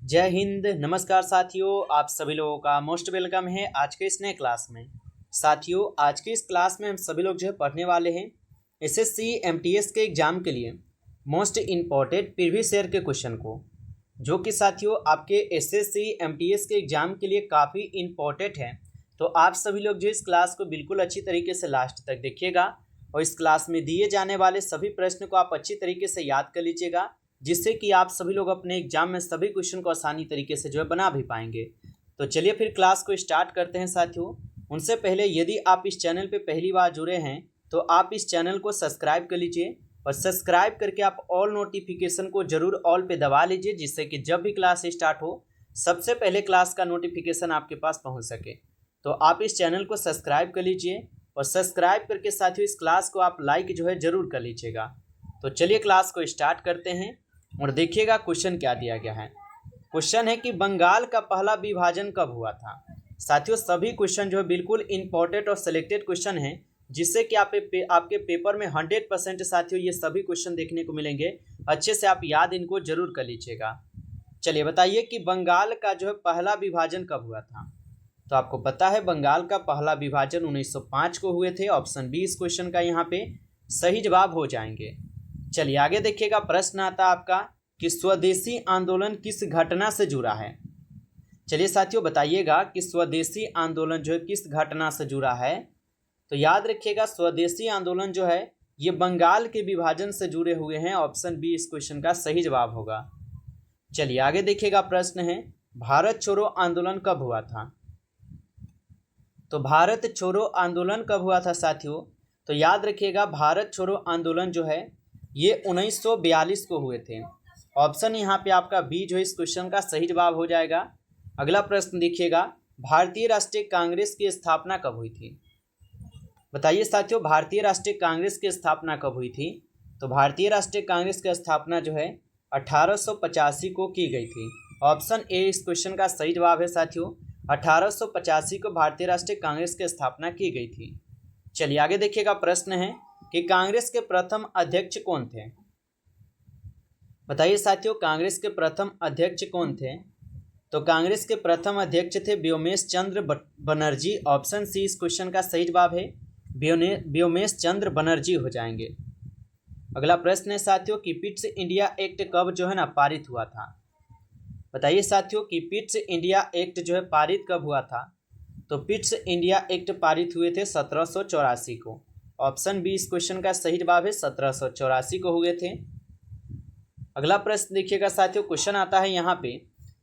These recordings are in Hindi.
जय हिंद। नमस्कार साथियों, आप सभी लोगों का मोस्ट वेलकम है आज के इस नए क्लास में। साथियों, आज की इस क्लास में हम सभी लोग जो है पढ़ने वाले हैं एसएससी एमटीएस के एग्जाम के लिए मोस्ट इम्पॉर्टेंट प्रीवियस ईयर के क्वेश्चन को, जो कि साथियों आपके एसएससी एमटीएस के एग्जाम के लिए काफ़ी इम्पॉर्टेंट है। तो आप सभी लोग जो इस क्लास को बिल्कुल अच्छी तरीके से लास्ट तक देखिएगा और इस क्लास में दिए जाने वाले सभी प्रश्न को आप अच्छी तरीके से याद कर लीजिएगा, जिससे कि आप सभी लोग अपने एग्जाम में सभी क्वेश्चन को आसानी तरीके से जो है बना भी पाएंगे। तो चलिए फिर क्लास को स्टार्ट करते हैं साथियों। उनसे पहले यदि आप इस चैनल पे पहली बार जुड़े हैं तो आप इस चैनल को सब्सक्राइब कर लीजिए और सब्सक्राइब करके आप ऑल नोटिफिकेशन को जरूर ऑल पे दबा लीजिए, जिससे कि जब भी क्लास स्टार्ट हो सबसे पहले क्लास का नोटिफिकेशन आपके पास पहुँच सके। तो आप इस चैनल को सब्सक्राइब कर लीजिए और सब्सक्राइब करके साथियों इस क्लास को आप लाइक जो है ज़रूर कर लीजिएगा। तो चलिए क्लास को स्टार्ट करते हैं और देखिएगा क्वेश्चन क्या दिया गया है। क्वेश्चन है कि बंगाल का पहला विभाजन कब हुआ था। साथियों, सभी क्वेश्चन जो है बिल्कुल इंपॉर्टेंट और सिलेक्टेड क्वेश्चन है, जिससे कि आपके पेपर में 100% साथियों ये सभी क्वेश्चन देखने को मिलेंगे। अच्छे से आप याद इनको जरूर कर लीजिएगा। चलिए बताइए कि बंगाल का जो है पहला विभाजन कब हुआ था। तो आपको पता है बंगाल का पहला विभाजन 1905 को हुए थे। ऑप्शन बी इस क्वेश्चन का यहाँ पे सही जवाब हो जाएंगे। चलिए आगे देखिएगा, प्रश्न आता है आपका कि स्वदेशी आंदोलन किस घटना से जुड़ा है। चलिए साथियों बताइएगा कि स्वदेशी आंदोलन जो है किस घटना से जुड़ा है। तो याद रखिएगा स्वदेशी आंदोलन जो है ये बंगाल के विभाजन से जुड़े हुए हैं। ऑप्शन बी इस क्वेश्चन का सही जवाब होगा। चलिए आगे देखिएगा, प्रश्न है भारत छोड़ो आंदोलन कब हुआ था। तो भारत छोड़ो आंदोलन कब हुआ था साथियों। तो याद रखिएगा भारत छोड़ो आंदोलन जो है ये 1942 को हुए थे। ऑप्शन यहाँ पे आपका बी जो इस क्वेश्चन का सही जवाब हो जाएगा। अगला प्रश्न देखिएगा, भारतीय राष्ट्रीय कांग्रेस की स्थापना कब हुई थी। बताइए साथियों, भारतीय राष्ट्रीय कांग्रेस की स्थापना कब हुई थी। तो भारतीय राष्ट्रीय कांग्रेस की स्थापना जो है 1885 को की गई थी। ऑप्शन ए इस क्वेश्चन का सही जवाब है साथियों। 1885 को भारतीय राष्ट्रीय कांग्रेस की स्थापना की गई थी। चलिए आगे देखिएगा, प्रश्न है कि कांग्रेस के प्रथम अध्यक्ष कौन थे। बताइए साथियों, कांग्रेस के प्रथम अध्यक्ष कौन थे। तो कांग्रेस के प्रथम अध्यक्ष थे व्योमेश चंद्र बनर्जी। ऑप्शन सी इस क्वेश्चन का सही जवाब है, व्योमेश चंद्र बनर्जी हो जाएंगे। अगला प्रश्न है साथियों कि पिट्स इंडिया एक्ट कब जो है ना पारित हुआ था। बताइए साथियों कि पिट्स इंडिया एक्ट जो है पारित कब हुआ था। तो पिट्स इंडिया एक्ट पारित हुए थे 1784 को। ऑप्शन बी इस क्वेश्चन का सही जवाब है, 1784 को हुए थे। अगला प्रश्न देखिएगा साथियों, क्वेश्चन आता है यहाँ पे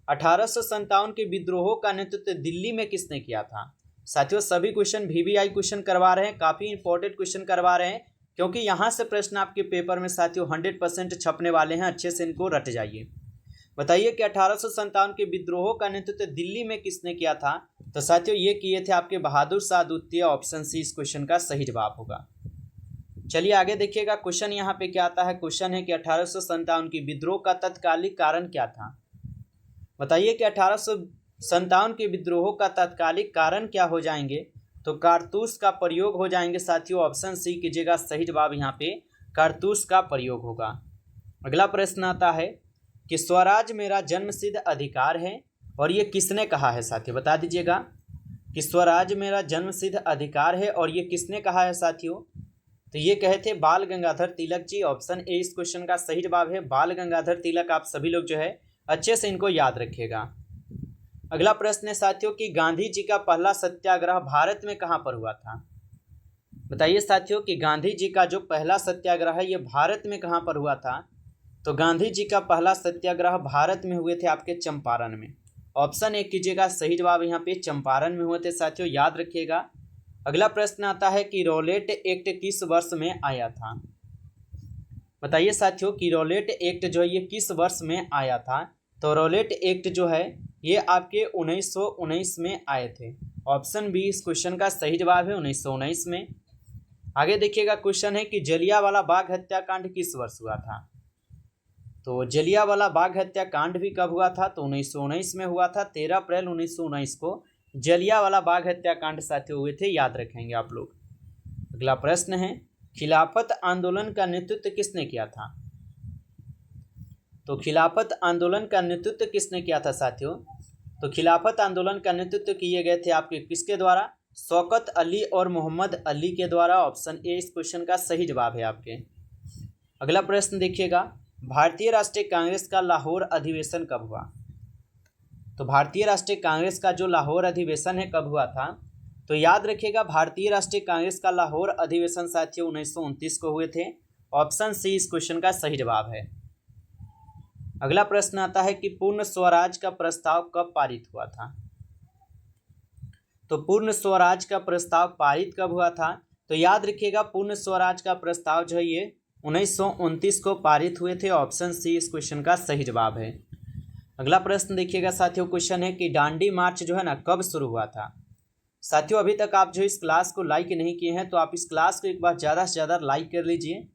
1857 के विद्रोहों का नेतृत्व दिल्ली में किसने किया था। साथियों सभी क्वेश्चन वीवीआई क्वेश्चन करवा रहे हैं, काफ़ी इंपॉर्टेंट क्वेश्चन करवा रहे हैं, क्योंकि यहाँ से प्रश्न आपके पेपर में साथियों 100% छपने वाले हैं। अच्छे से इनको रट जाइए। बताइए कि 1857 के विद्रोहों का नेतृत्व दिल्ली में किसने किया था। तो साथियों ये किए थे आपके बहादुर शाह द्वितीय। ऑप्शन सी इस क्वेश्चन का सही जवाब होगा। चलिए आगे देखिएगा, क्वेश्चन यहाँ पे क्या आता है। क्वेश्चन है कि 1857 की विद्रोह का तत्कालिक कारण क्या था। बताइए कि 1857 के विद्रोह का तत्कालिक कारण क्या हो जाएंगे। तो कारतूस का प्रयोग हो जाएंगे साथियों। ऑप्शन सी कीजिएगा, सही जवाब यहाँ पे कारतूस का प्रयोग होगा। अगला प्रश्न आता है कि स्वराज मेरा जन्मसिद्ध अधिकार है और ये किसने कहा है साथियों। बता दीजिएगा कि स्वराज मेरा जन्मसिद्ध अधिकार है और ये किसने कहा है साथियों। तो ये कहे थे बाल गंगाधर तिलक जी। ऑप्शन ए इस क्वेश्चन का सही जवाब है, बाल गंगाधर तिलक। आप सभी लोग जो है अच्छे से इनको याद रखिएगा। अगला प्रश्न है साथियों कि गांधी जी का पहला सत्याग्रह भारत में कहाँ पर हुआ था। बताइए साथियों कि गांधी जी का जो पहला सत्याग्रह है ये भारत में कहाँ पर हुआ था। तो गांधी जी का पहला सत्याग्रह भारत में हुए थे आपके चंपारण में। ऑप्शन ए कीजिएगा, सही जवाब यहाँ पे चंपारण में हुए थे साथियों, याद रखिएगा। अगला प्रश्न आता है कि रॉलेट एक्ट किस वर्ष में आया था। बताइए साथियों कि रॉलेट एक्ट जो है ये किस वर्ष में आया था। तो रॉलेट एक्ट जो है ये आपके 1919 में आए थे। ऑप्शन बी इस क्वेश्चन का सही जवाब है, 1919 में। आगे देखिएगा, क्वेश्चन है कि जलियांवाला बाग हत्याकांड किस वर्ष हुआ था। तो जलियांवाला बाग हत्याकांड भी कब हुआ था। तो 1919 में हुआ था। 13 अप्रैल 1919 को जलियांवाला बाग हत्याकांड साथियों हुए थे, याद रखेंगे आप लोग। अगला प्रश्न है खिलाफत आंदोलन का नेतृत्व किसने किया था। तो खिलाफत आंदोलन का नेतृत्व किसने किया था साथियों? तो खिलाफत आंदोलन का नेतृत्व किए गए थे आपके किसके द्वारा? शौकत अली और मोहम्मद अली के द्वारा। ऑप्शन ए इस क्वेश्चन का सही जवाब है आपके। अगला प्रश्न देखिएगा, भारतीय राष्ट्रीय कांग्रेस का लाहौर अधिवेशन कब हुआ? तो भारतीय राष्ट्रीय कांग्रेस का जो लाहौर अधिवेशन है कब हुआ था? तो याद रखिएगा, भारतीय राष्ट्रीय कांग्रेस का लाहौर अधिवेशन साथियों 1929 को हुए थे। ऑप्शन सी इस क्वेश्चन का सही जवाब है। अगला प्रश्न आता है कि पूर्ण स्वराज का प्रस्ताव कब पारित हुआ था? तो पूर्ण स्वराज का प्रस्ताव पारित कब हुआ था? तो याद रखिएगा, पूर्ण स्वराज का प्रस्ताव जो है ये 1929 को पारित हुए थे। ऑप्शन सी इस क्वेश्चन का सही जवाब है। अगला प्रश्न देखिएगा साथियों, क्वेश्चन है कि दांडी मार्च जो है ना कब शुरू हुआ था? साथियों अभी तक आप जो इस क्लास को लाइक नहीं किए हैं तो आप इस क्लास को एक बार ज़्यादा से ज़्यादा लाइक कर लीजिए,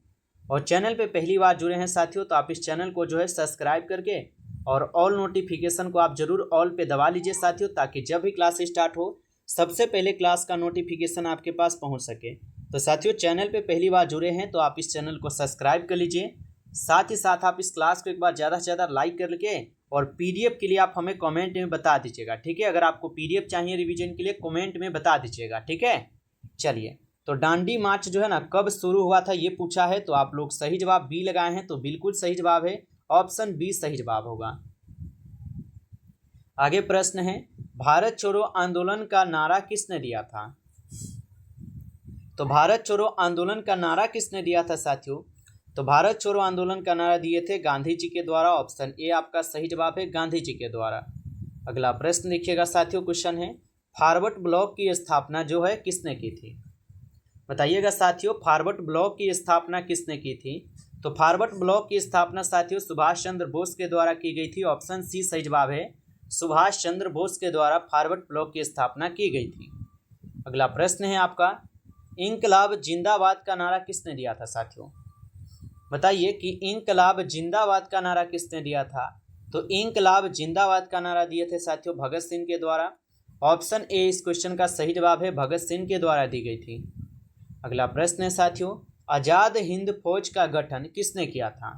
और चैनल पे पहली बार जुड़े हैं साथियों तो आप इस चैनल को जो है सब्सक्राइब करके और ऑल नोटिफिकेशन को आप जरूर ऑल पे दबा लीजिए साथियों, ताकि जब भी क्लास स्टार्ट हो सबसे पहले क्लास का नोटिफिकेशन आपके पास पहुंच सके। तो साथियों चैनल पे पहली बार जुड़े हैं तो आप इस चैनल को सब्सक्राइब कर लीजिए, साथ ही साथ आप इस क्लास को एक बार ज़्यादा से ज़्यादा लाइक करके और पीडीएफ के लिए आप हमें कमेंट में बता दीजिएगा, ठीक है? अगर आपको पीडीएफ चाहिए रिवीजन के लिए कमेंट में बता दीजिएगा, ठीक है? चलिए, तो दांडी मार्च जो है ना कब शुरू हुआ था ये पूछा है, तो आप लोग सही जवाब बी लगाए हैं, तो बिल्कुल सही जवाब है, ऑप्शन बी सही जवाब होगा। आगे प्रश्न है, भारत छोड़ो आंदोलन का नारा किसने दिया था? तो भारत छोड़ो आंदोलन का नारा किसने दिया था साथियों? तो भारत छोड़ो आंदोलन का नारा दिए थे गांधी जी के द्वारा। ऑप्शन ए आपका सही जवाब है, गांधी जी के द्वारा। अगला प्रश्न देखिएगा साथियों, क्वेश्चन है फॉरवर्ड ब्लॉक की स्थापना जो है किसने की थी? बताइएगा साथियों, फॉरवर्ड ब्लॉक की स्थापना किसने की थी? तो फॉरवर्ड ब्लॉक की स्थापना साथियों सुभाष चंद्र बोस के द्वारा की गई थी। ऑप्शन सी सही जवाब है, सुभाष चंद्र बोस के द्वारा फॉरवर्ड ब्लॉक की स्थापना की गई थी। अगला प्रश्न है आपका, इंकलाब जिंदाबाद का नारा किसने दिया था साथियों? बताइए कि इंकलाब जिंदाबाद का नारा किसने दिया था? तो इंकलाब जिंदाबाद का नारा दिए थे साथियों भगत सिंह के द्वारा। ऑप्शन ए इस क्वेश्चन का सही जवाब है, भगत सिंह के द्वारा दी गई थी। अगला प्रश्न है साथियों, आज़ाद हिंद फौज का गठन किसने किया था?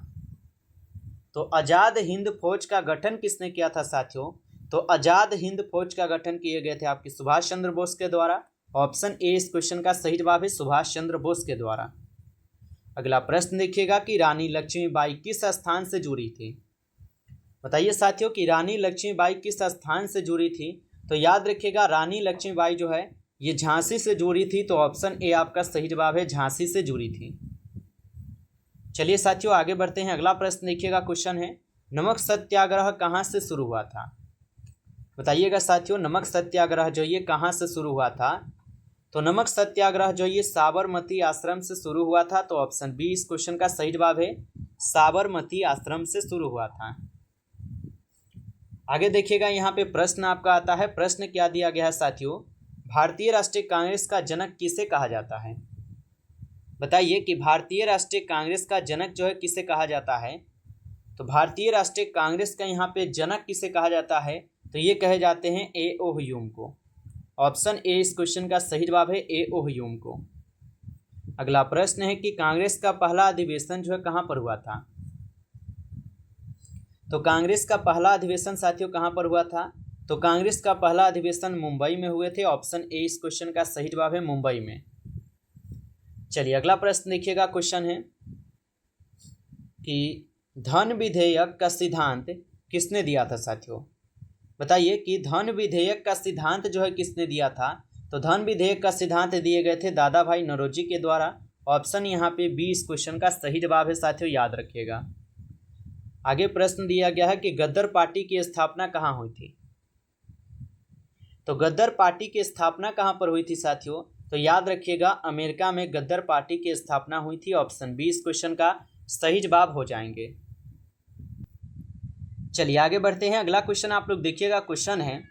तो आज़ाद हिंद फौज का गठन किसने किया था साथियों? तो आज़ाद हिंद फौज का गठन किए गए थे आपके सुभाष चंद्र बोस के द्वारा। ऑप्शन ए इस क्वेश्चन का सही जवाब है, सुभाष चंद्र बोस के द्वारा। अगला प्रश्न देखिएगा कि रानी लक्ष्मीबाई किस स्थान से जुड़ी थी? बताइए साथियों कि रानी लक्ष्मीबाई किस स्थान से जुड़ी थी? तो याद रखिएगा, रानी लक्ष्मीबाई जो है ये झांसी से जुड़ी थी। तो ऑप्शन ए आपका सही जवाब है, झांसी से जुड़ी थी। चलिए साथियों आगे बढ़ते हैं। अगला प्रश्न देखिएगा, क्वेश्चन है नमक सत्याग्रह कहाँ से शुरू हुआ था? बताइएगा साथियों, नमक सत्याग्रह जो ये कहाँ से शुरू हुआ था? तो नमक सत्याग्रह जो ये साबरमती आश्रम से शुरू हुआ था। तो ऑप्शन बी इस क्वेश्चन का सही जवाब है, साबरमती आश्रम से शुरू हुआ था। आगे देखिएगा, यहाँ पे प्रश्न आपका आता है। प्रश्न क्या दिया गया है साथियों, भारतीय राष्ट्रीय कांग्रेस का जनक किसे कहा जाता है? बताइए कि भारतीय राष्ट्रीय कांग्रेस का जनक जो है किसे कहा जाता है? तो भारतीय राष्ट्रीय कांग्रेस का यहाँ पे जनक किसे कहा जाता है? तो ये कहे जाते हैं ए ओ ह्यूम को। ऑप्शन ए इस क्वेश्चन का सही जवाब है, ए ओ ह्यूम को। अगला प्रश्न है कि कांग्रेस का पहला अधिवेशन जो है कहाँ पर हुआ था? तो कांग्रेस का पहला अधिवेशन साथियों कहाँ पर हुआ था? तो कांग्रेस का पहला अधिवेशन मुंबई में हुए थे। ऑप्शन ए इस क्वेश्चन का सही जवाब है, मुंबई में। चलिए अगला प्रश्न देखिएगा, क्वेश्चन है कि धन विधेयक का सिद्धांत किसने दिया था साथियों? बताइए कि धन विधेयक का सिद्धांत जो है किसने दिया था? तो धन विधेयक का सिद्धांत दिए गए थे दादा भाई नौरोजी के द्वारा। ऑप्शन यहाँ पे बी इस क्वेश्चन का सही जवाब है साथियों, याद रखिएगा। आगे प्रश्न दिया गया है कि गद्दर पार्टी की स्थापना कहाँ हुई थी? तो गद्दर पार्टी की स्थापना कहाँ पर हुई थी साथियों? तो याद रखिएगा, अमेरिका में गद्दर पार्टी की स्थापना हुई थी। ऑप्शन बी इस क्वेश्चन का सही जवाब हो जाएंगे। चलिए आगे बढ़ते हैं। अगला क्वेश्चन आप लोग देखिएगा, क्वेश्चन है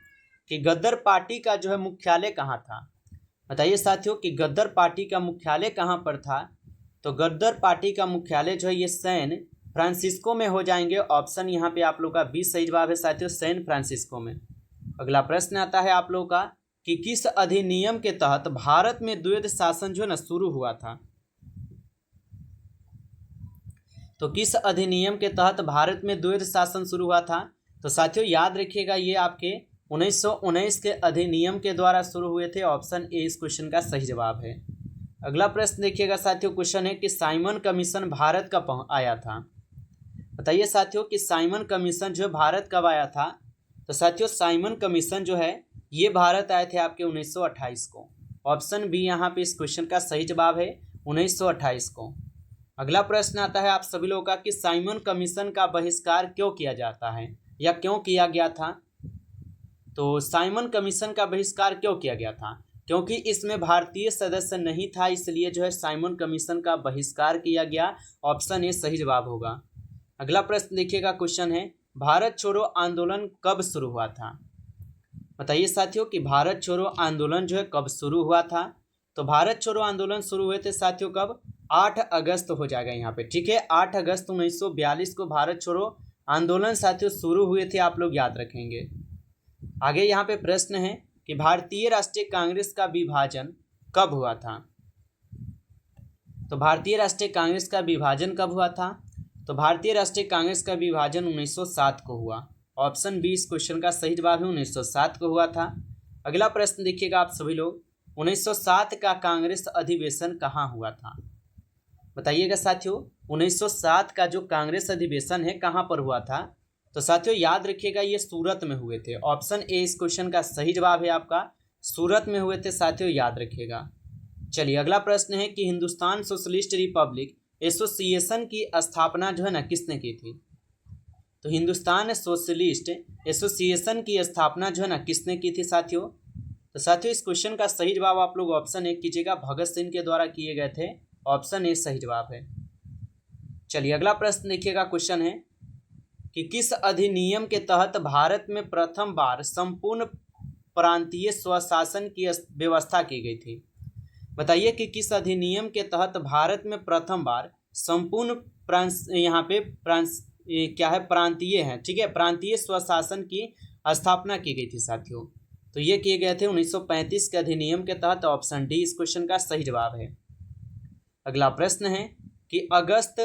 कि गद्दर पार्टी का जो है मुख्यालय कहाँ था? बताइए साथियों कि गद्दर पार्टी का मुख्यालय कहाँ पर था? तो गद्दर पार्टी का मुख्यालय जो है ये सैन फ्रांसिस्को में हो जाएंगे। ऑप्शन यहाँ पे आप लोग का बी सही जवाब है साथियों, सैन फ्रांसिस्को में। अगला प्रश्न आता है आप लोग का कि किस अधिनियम के तहत भारत में द्वैध शासन जो है ना शुरू हुआ था? तो किस अधिनियम के तहत भारत में द्वैध शासन शुरू हुआ था? तो साथियों याद रखिएगा, ये आपके 1919 के अधिनियम के द्वारा शुरू हुए थे। ऑप्शन ए इस क्वेश्चन का सही जवाब है। अगला प्रश्न देखिएगा साथियों, क्वेश्चन है कि साइमन कमीशन भारत कब आया था? बताइए साथियों कि साइमन कमीशन जो भारत कब आया था? तो साथियों साइमन कमीशन जो है ये भारत आए थे आपके 1928 को। ऑप्शन बी यहाँ पे इस क्वेश्चन का सही जवाब है, 1928 को। अगला प्रश्न आता है आप सभी लोगों का कि साइमन कमीशन का बहिष्कार क्यों किया जाता है या क्यों किया गया था? तो साइमन कमीशन का बहिष्कार क्यों किया गया था? क्योंकि इसमें भारतीय सदस्य नहीं था, इसलिए जो है साइमन कमीशन का बहिष्कार किया गया। ऑप्शन ए सही जवाब होगा। अगला प्रश्न देखिएगा, क्वेश्चन है भारत छोड़ो आंदोलन कब शुरू हुआ था? बताइए साथियों कि भारत छोड़ो आंदोलन जो है कब शुरू हुआ था? तो भारत छोड़ो आंदोलन शुरू हुए थे साथियों कब? 8 अगस्त हो जाएगा यहाँ पे, ठीक है। 8 अगस्त 1942 को भारत छोड़ो आंदोलन साथियों शुरू हुए थे, आप लोग याद रखेंगे। आगे यहाँ पे प्रश्न है कि भारतीय राष्ट्रीय कांग्रेस का विभाजन कब हुआ था? तो भारतीय राष्ट्रीय कांग्रेस का विभाजन कब हुआ था? तो भारतीय राष्ट्रीय कांग्रेस का विभाजन 1907 को हुआ। ऑप्शन बी इस क्वेश्चन का सही जवाब है, 1907 को हुआ था। अगला प्रश्न देखिएगा आप सभी लोग, 1907 का कांग्रेस अधिवेशन कहाँ हुआ था? बताइएगा साथियों 1907 का जो कांग्रेस अधिवेशन है कहाँ पर हुआ था? तो साथियों याद रखिएगा ये सूरत में हुए थे। ऑप्शन ए इस क्वेश्चन का सही जवाब है आपका, सूरत में हुए थे साथियों, याद रखिएगा। चलिए अगला प्रश्न है कि हिंदुस्तान सोशलिस्ट रिपब्लिक एसोसिएशन की स्थापना जो है ना किसने की थी? तो हिंदुस्तान सोशलिस्ट एसोसिएशन की स्थापना जो है ना किसने की थी साथियों? तो साथियों इस क्वेश्चन का सही जवाब आप लोग ऑप्शन ए कीजिएगा, भगत सिंह के द्वारा किए गए थे। ऑप्शन ए सही जवाब है। चलिए अगला प्रश्न देखिएगा, क्वेश्चन है कि किस अधिनियम के तहत भारत में प्रथम बार संपूर्ण प्रांतीय स्वशासन की व्यवस्था की गई थी? बताइए कि किस अधिनियम के तहत भारत में प्रथम बार संपूर्ण यहाँ पे क्या है प्रांतीय है, ठीक है, प्रांतीय स्वशासन की स्थापना की गई थी साथियों। तो ये किए गए थे 1935 के अधिनियम के तहत। ऑप्शन डी इस क्वेश्चन का सही जवाब है। अगला प्रश्न है कि अगस्त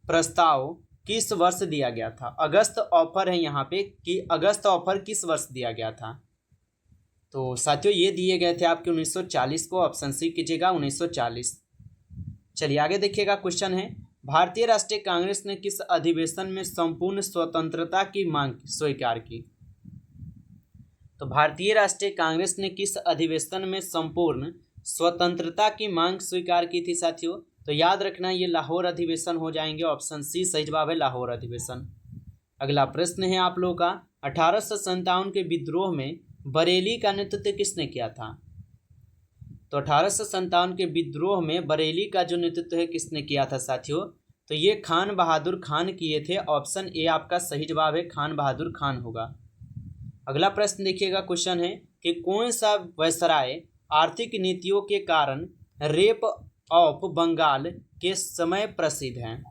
प्रस्ताव किस वर्ष दिया गया था? अगस्त ऑफर है यहाँ पे कि अगस्त ऑफर किस वर्ष दिया गया था? तो साथियों ये दिए गए थे आपके 1940 को। ऑप्शन सी कीजिएगा, 1940। चलिए आगे देखिएगा, क्वेश्चन है भारतीय राष्ट्रीय कांग्रेस ने किस अधिवेशन में संपूर्ण स्वतंत्रता की मांग स्वीकार की? तो भारतीय राष्ट्रीय कांग्रेस ने किस अधिवेशन में संपूर्ण स्वतंत्रता की मांग स्वीकार की थी साथियों? तो याद रखना ये लाहौर अधिवेशन हो जाएंगे। ऑप्शन सी सही जवाब है, लाहौर अधिवेशन। अगला प्रश्न है आप लोगों का 1857 के विद्रोह में बरेली का नेतृत्व किसने किया था? तो 1857 के विद्रोह में बरेली का जो नेतृत्व है किसने किया था साथियों? तो ये खान बहादुर खान किए थे। ऑप्शन ए आपका सही जवाब है, खान बहादुर खान होगा। अगला प्रश्न देखिएगा, क्वेश्चन है कि कौन सा वायसराय आर्थिक नीतियों के कारण रेप ऑफ बंगाल के समय प्रसिद्ध हैं?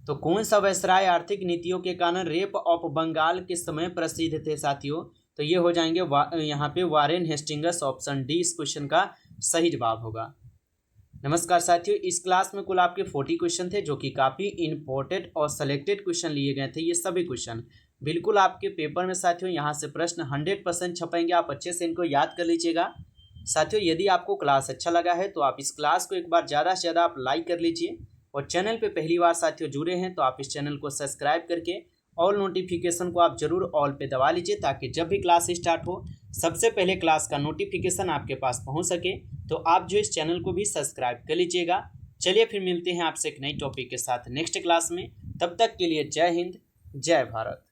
तो कौन सा वायसराय आर्थिक नीतियों के कारण रेप ऑफ बंगाल के समय प्रसिद्ध थे साथियों? तो ये हो जाएंगे यहाँ पे वारेन हेस्टिंग्स। ऑप्शन डी इस क्वेश्चन का सही जवाब होगा। नमस्कार साथियों, इस क्लास में कुल आपके 40 क्वेश्चन थे जो कि काफ़ी इंपॉर्टेंट और सेलेक्टेड क्वेश्चन लिए गए थे। ये सभी क्वेश्चन बिल्कुल आपके पेपर में साथियों यहाँ से प्रश्न 100% छपेंगे। आप अच्छे से इनको याद कर लीजिएगा। साथियों यदि आपको क्लास अच्छा लगा है तो आप इस क्लास को एक बार ज़्यादा से ज़्यादा आप लाइक कर लीजिए, और चैनल पे पहली बार साथियों जुड़े हैं तो आप इस चैनल को सब्सक्राइब करके ऑल नोटिफिकेशन को आप जरूर ऑल पे दबा लीजिए, ताकि जब भी क्लास स्टार्ट हो सबसे पहले क्लास का नोटिफिकेशन आपके पास पहुंच सके। तो आप जो इस चैनल को भी सब्सक्राइब कर लीजिएगा। चलिए फिर मिलते हैं आपसे एक नई टॉपिक के साथ नेक्स्ट क्लास में। तब तक के लिए जय हिंद, जय भारत।